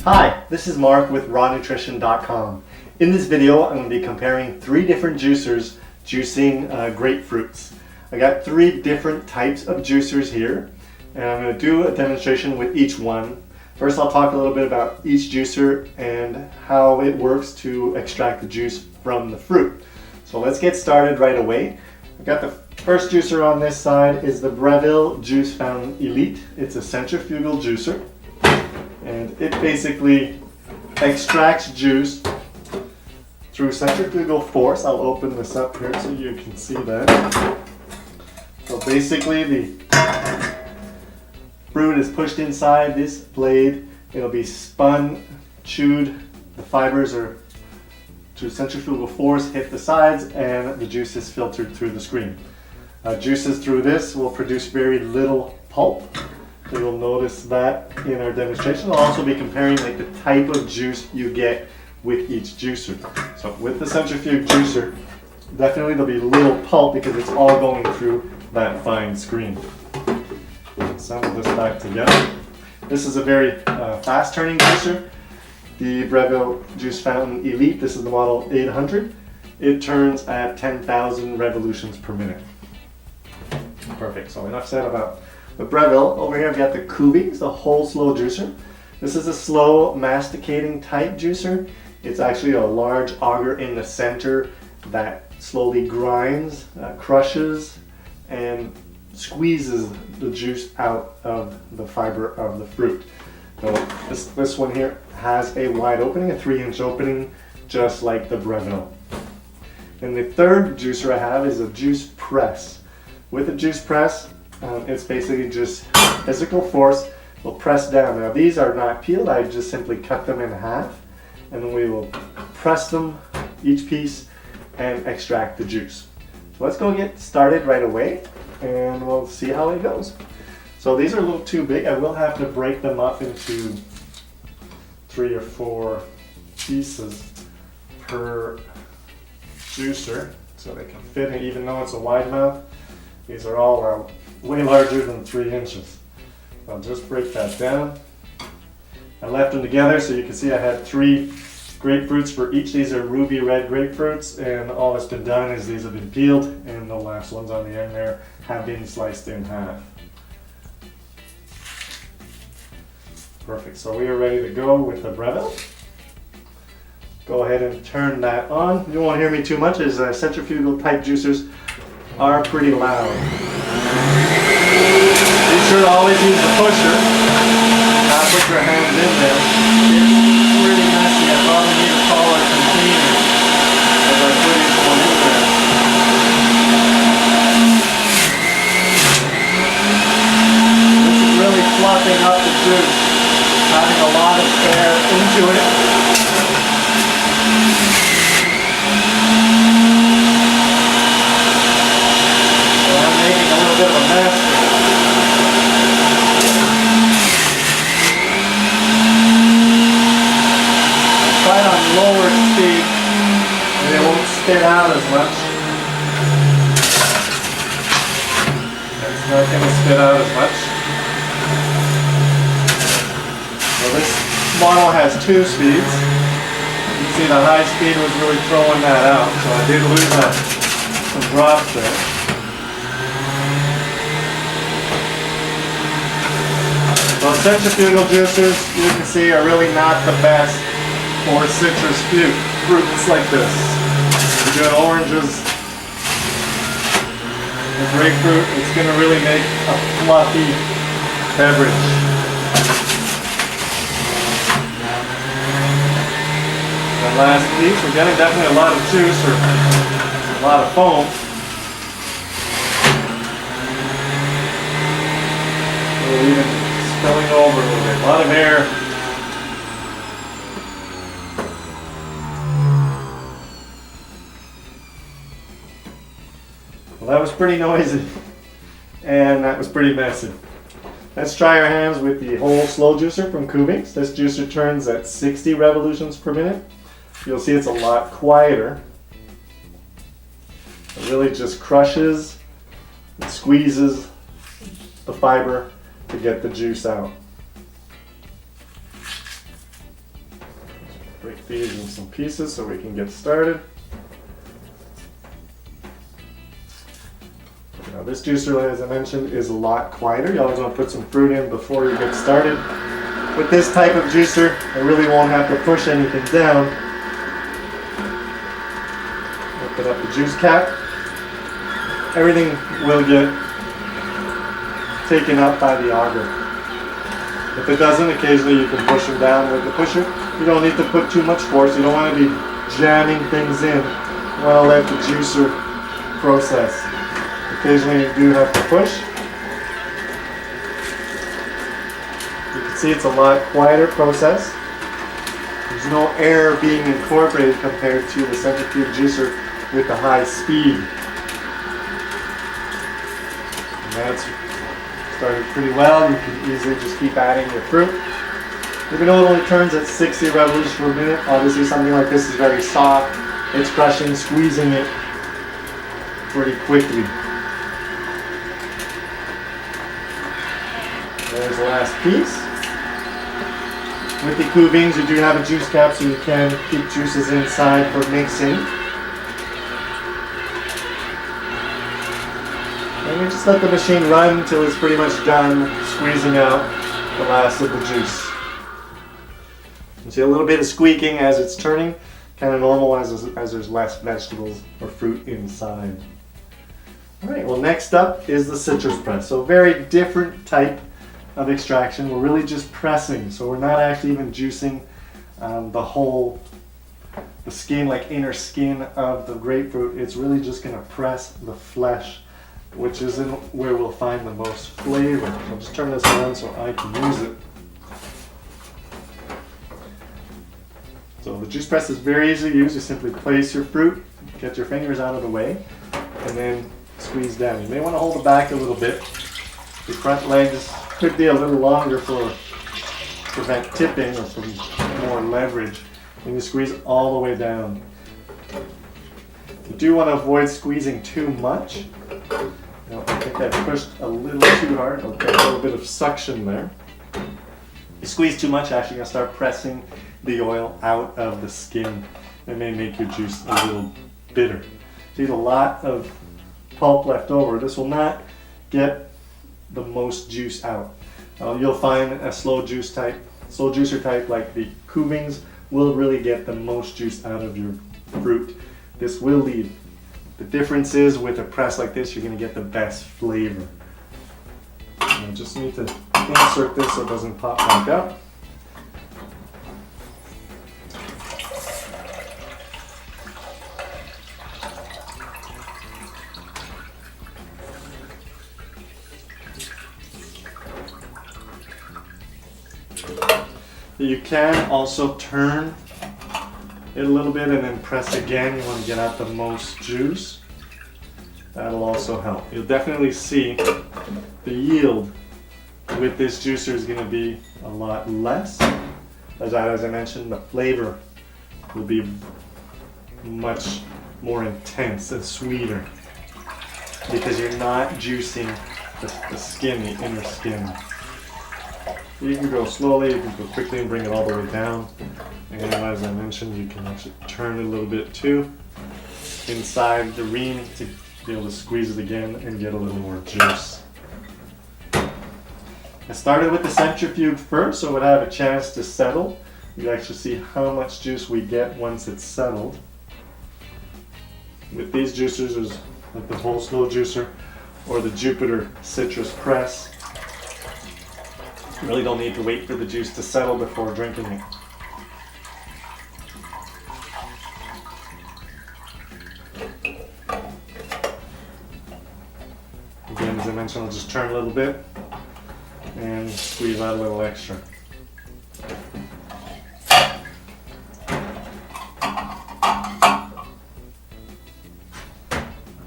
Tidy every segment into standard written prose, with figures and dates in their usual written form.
Hi, this is Mark with rawnutrition.com. In this video, I'm going to be comparing 3 different juicers juicing grapefruits. I got 3 different types of juicers here, and I'm going to do a demonstration with each one. First, I'll talk a little bit about each juicer and how it works to extract the juice from the fruit. So let's get started right away. I've got the first juicer on this side is the Breville Juice Fountain Elite. It's a centrifugal juicer, and it basically extracts juice through centrifugal force. I'll open this up here so you can see that. So basically the fruit is pushed inside this blade. It'll be spun, chewed, the fibers are through centrifugal force hit the sides, and the juice is filtered through the screen. Juices through this will produce very little pulp. So you'll notice that in our demonstration. I'll also be comparing the type of juice you get with each juicer. So with the centrifuge juicer, definitely there'll be little pulp because it's all going through that fine screen. Assemble this back together. This is a very fast turning juicer. The Breville Juice Fountain Elite, this is the model 800. It turns at 10,000 revolutions per minute. Perfect, so enough said about the Breville. Over here I've got the Kuvings, the whole slow juicer. This is a slow masticating type juicer. It's actually a large auger in the center that slowly grinds, crushes, and squeezes the juice out of the fiber of the fruit. So this one here has a wide opening, a 3-inch opening, just like the Breville. And the third juicer I have is a juice press. With a juice press, it's basically just physical force will press down. Now these are not peeled, I just simply cut them in half, and then we will press them, each piece, and extract the juice. So let's go get started right away, and we'll see how it goes. So these are a little too big. I will have to break them up into 3 or 4 pieces per juicer so they can fit in, even though it's a wide mouth. These are all way larger than 3 inches. I'll just break that down. I left them together so you can see I had 3 grapefruits for each. These are ruby red grapefruits, and all that's been done is these have been peeled, and the last ones on the end there have been sliced in half. Perfect, so we are ready to go with the Breville. Go ahead and turn that on. You don't want to hear me too much as centrifugal type juicers are pretty loud. Be sure to always use the pusher, not put your hands in there. It's pretty messy. I probably need a taller container as I put each one in there. This is really fluffing up the juice, having a lot of air into it. So I'm making a little bit of a mess here. I'll try it on lower speed and it won't spit out as much. It's not going to spit out as much. So this model has 2 speeds. You can see the high speed was really throwing that out, so I did lose some drops there. So centrifugal juicers, you can see, are really not the best for citrus fruits like this. Good oranges and grapefruit, it's going to really make a fluffy beverage. And last piece, we're getting definitely a lot of juice or a lot of foam. Even spilling over a little bit, a lot of air. Well, that was pretty noisy, and that was pretty messy. Let's try our hands with the whole slow juicer from Kuvings. This juicer turns at 60 revolutions per minute. You'll see it's a lot quieter. It really just crushes and squeezes the fiber to get the juice out. Break these in some pieces so we can get started. Now this juicer, as I mentioned, is a lot quieter. You always want to put some fruit in before you get started. With this type of juicer, I really won't have to push anything down. Open up the juice cap. Everything will get taken up by the auger. If it doesn't, occasionally you can push them down with the pusher. You don't need to put too much force. You don't want to be jamming things in. You want to let the juicer process. Occasionally you do have to push. You can see it's a lot quieter process. There's no air being incorporated compared to the centrifuge juicer with the high speed. And that's started pretty well. You can easily just keep adding your fruit. Even though it only turns at 60 revolutions per minute, obviously something like this is very soft. It's crushing, squeezing it pretty quickly. There's the last piece. With the cubings, you do have a juice cap so you can keep juices inside for mixing. And you just let the machine run until it's pretty much done squeezing out the last of the juice. You see a little bit of squeaking as it's turning, kind of normal as there's less vegetables or fruit inside. Alright, well next up is the citrus press. So very different type of extraction. We're really just pressing, so we're not actually even juicing the skin, like inner skin of the grapefruit. It's really just going to press the flesh, which is where we'll find the most flavor. So I'll just turn this around so I can use it. So the juice press is very easy to use. You simply place your fruit, get your fingers out of the way, and then squeeze down. You may want to hold it back a little bit. The front legs could be a little longer to prevent tipping or for more leverage. And you squeeze all the way down. You do want to avoid squeezing too much. Now, I think I pushed a little too hard. I'll get a little bit of suction there. If you squeeze too much, actually, you're going to start pressing the oil out of the skin. It may make your juice a little bitter. So you have a lot of pulp left over. This will not get the most juice out. You'll find a slow juicer type like the cubings will really get the most juice out of your fruit. This will lead. The difference is with a press like this, you're going to get the best flavor. I just need to insert this so it doesn't pop back out. You can also turn it a little bit and then press again. You want to get out the most juice. That'll also help. You'll definitely see the yield with this juicer is going to be a lot less. As I mentioned, the flavor will be much more intense and sweeter because you're not juicing the skin, the inner skin. You can go slowly, you can go quickly and bring it all the way down. And as I mentioned, you can actually turn it a little bit too inside the ream to be able to squeeze it again and get a little more juice. I started with the centrifuge first so it would have a chance to settle. You can actually see how much juice we get once it's settled. With these juicers, there's like the whole slow juicer or the Jupiter citrus press. You really don't need to wait for the juice to settle before drinking it. Again, as I mentioned, I'll just turn a little bit and squeeze out a little extra.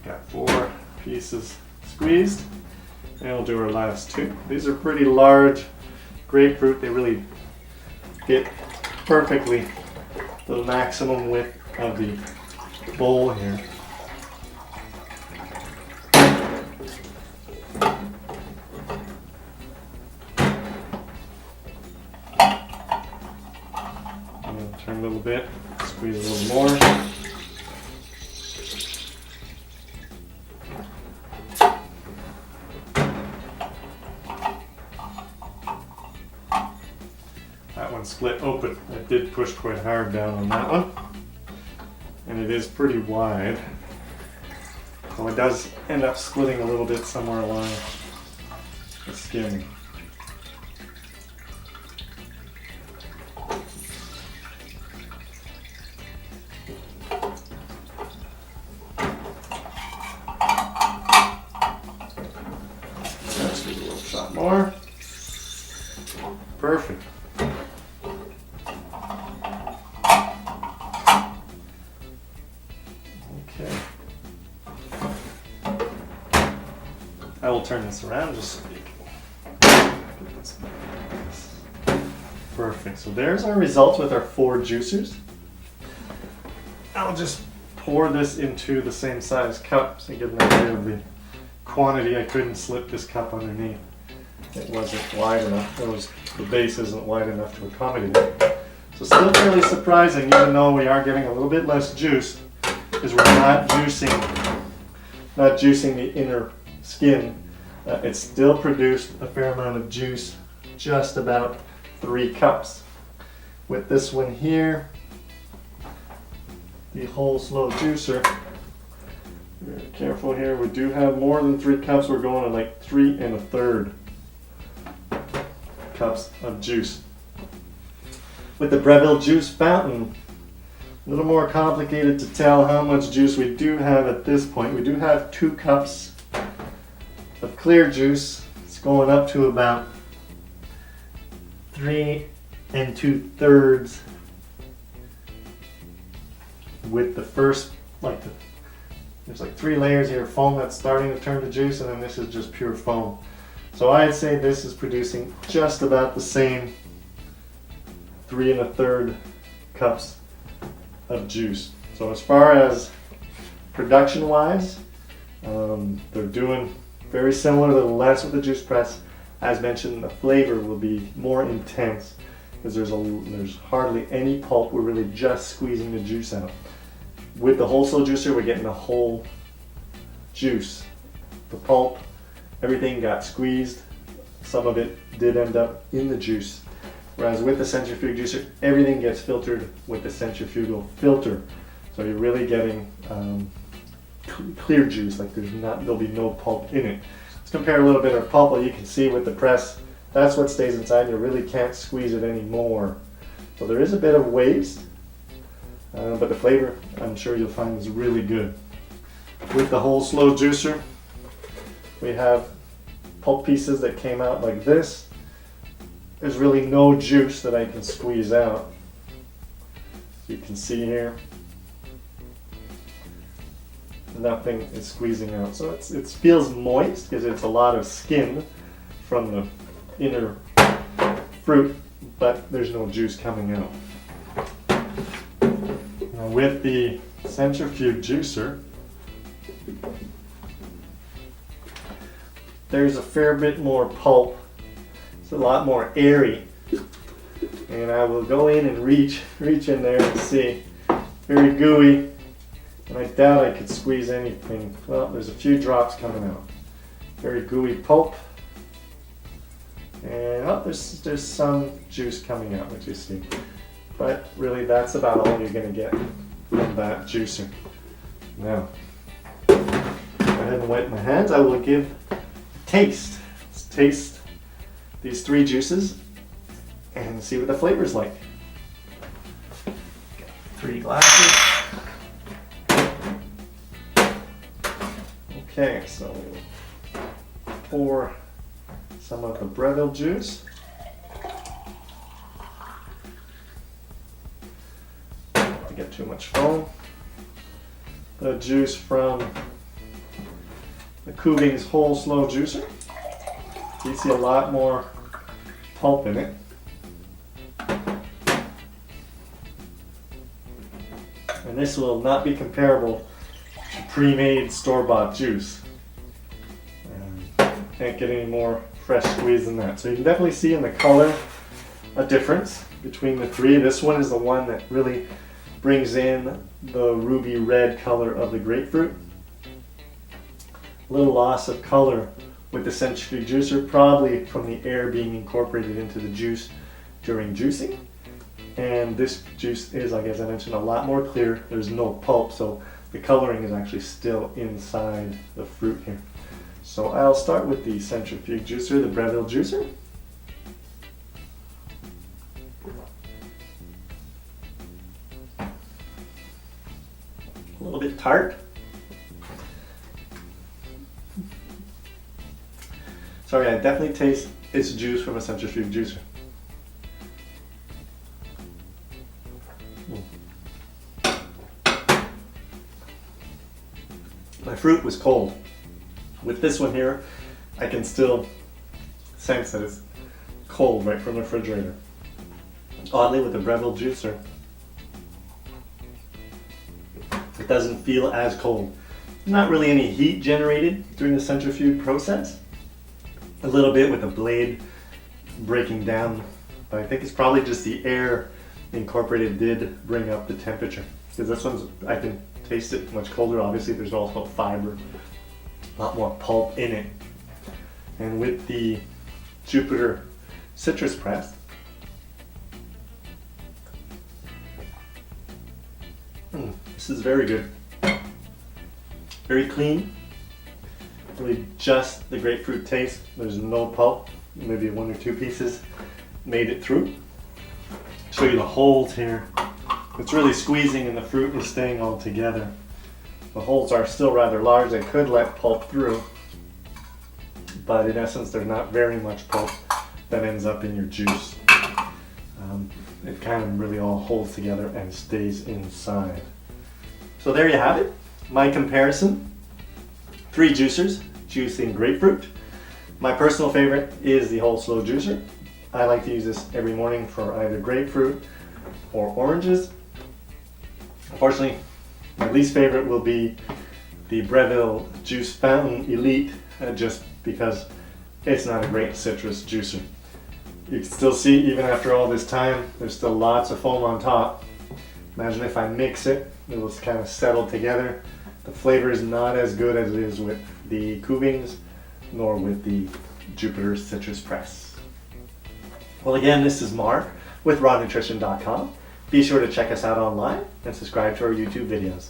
Got 4 pieces squeezed, and we'll do our last 2. These are pretty large grapefruit. They really fit perfectly the maximum width of the bowl here. Turn a little bit, squeeze a little more. That one split open. I did push quite hard down on that one. And it is pretty wide. So it does end up splitting a little bit somewhere along the skin. Let's do a little shot more. Perfect. Okay. I will turn this around just so you can get this back like this. Perfect. So there's our results with our 4 juicers. I'll just pour this into the same size cup so you get an idea of the quantity. I couldn't slip this cup underneath. It wasn't wide enough. The base isn't wide enough to accommodate it. So still fairly surprising, even though we are getting a little bit less juice, because we're not juicing the inner skin. It still produced a fair amount of juice, just about 3 cups. With this one here, the whole slow juicer, very careful here, we do have more than 3 cups. We're going to like 3 1/3 cups of juice. With the Breville juice fountain, a little more complicated to tell how much juice we do have at this point. We do have 2 cups of clear juice. It's going up to about 3 2/3 with the first, there's like 3 layers here of foam that's starting to turn to juice, and then this is just pure foam. So I'd say this is producing just about the same 3 1/3 cups of juice. So as far as production wise, they're doing very similar, a little less with the juice press. As mentioned, the flavor will be more intense because there's hardly any pulp. We're really just squeezing the juice out. With the whole slow juicer, we're getting the whole juice. The pulp, everything got squeezed. Some of it did end up in the juice. Whereas with the centrifuge juicer, everything gets filtered with the centrifugal filter. So you're really getting clear juice, like there'll be no pulp in it. Let's compare a little bit of pulp. You can see with the press, that's what stays inside. You really can't squeeze it anymore. So there is a bit of waste, but the flavor, I'm sure you'll find, is really good. With the whole slow juicer, we have pulp pieces that came out like this. There's really no juice that I can squeeze out. You can see here, nothing is squeezing out. So it feels moist because it's a lot of skin from the inner fruit, but there's no juice coming out. Now with the centrifuge juicer, there's a fair bit more pulp. It's a lot more airy. And I will go in and reach in there and see. Very gooey. And I doubt I could squeeze anything. Well, there's a few drops coming out. Very gooey pulp. And there's some juice coming out, which you see. But really, that's about all you're going to get from that juicer. Now, go ahead and wipe my hands. I will give a taste. Let's taste these 3 juices and see what the flavor's like. 3 glasses. Okay, so pour some of the Breville juice. Not to get too much foam. The juice from the Kuving's whole slow juicer. You see a lot more pulp in it. And this will not be comparable to pre-made store-bought juice. Can't get any more fresh squeeze than that. So you can definitely see in the color a difference between the three. This one is the one that really brings in the ruby red color of the grapefruit. A little loss of color with the centrifuge juicer, probably from the air being incorporated into the juice during juicing. And this juice is, like as I mentioned, a lot more clear. There's no pulp, so the coloring is actually still inside the fruit here. So I'll start with the centrifuge juicer, the Breville juicer. A little bit tart. Sorry, I definitely taste its juice from a centrifuge juicer. My fruit was cold. With this one here, I can still sense that it's cold right from the refrigerator. Oddly, with the Breville juicer, it doesn't feel as cold. Not really any heat generated during the centrifuge process. A little bit with the blade breaking down, but I think it's probably just the air incorporated did bring up the temperature. Because this one's, I can taste it much colder. Obviously there's also fiber, a lot more pulp in it. And with the Jupiter citrus press, this is very good. Very clean. Really just the grapefruit taste. There's no pulp. Maybe one or two pieces made it through. Show you the holes here. It's really squeezing and the fruit is staying all together. The holes are still rather large. They could let pulp through, but in essence there's not very much pulp that ends up in your juice. It kind of really all holds together and stays inside. So there you have it. My comparison. 3 juicers juicing grapefruit. My personal favorite is the whole slow juicer. I like to use this every morning for either grapefruit or oranges. Unfortunately, my least favorite will be the Breville Juice Fountain Elite, just because it's not a great citrus juicer. You can still see, even after all this time, there's still lots of foam on top. Imagine if I mix it, it will kind of settle together. The flavor is not as good as it is with the Kuvings, nor with the Jupiter Citrus Press. Well, again, this is Mark with rawnutrition.com. Be sure to check us out online and subscribe to our YouTube videos.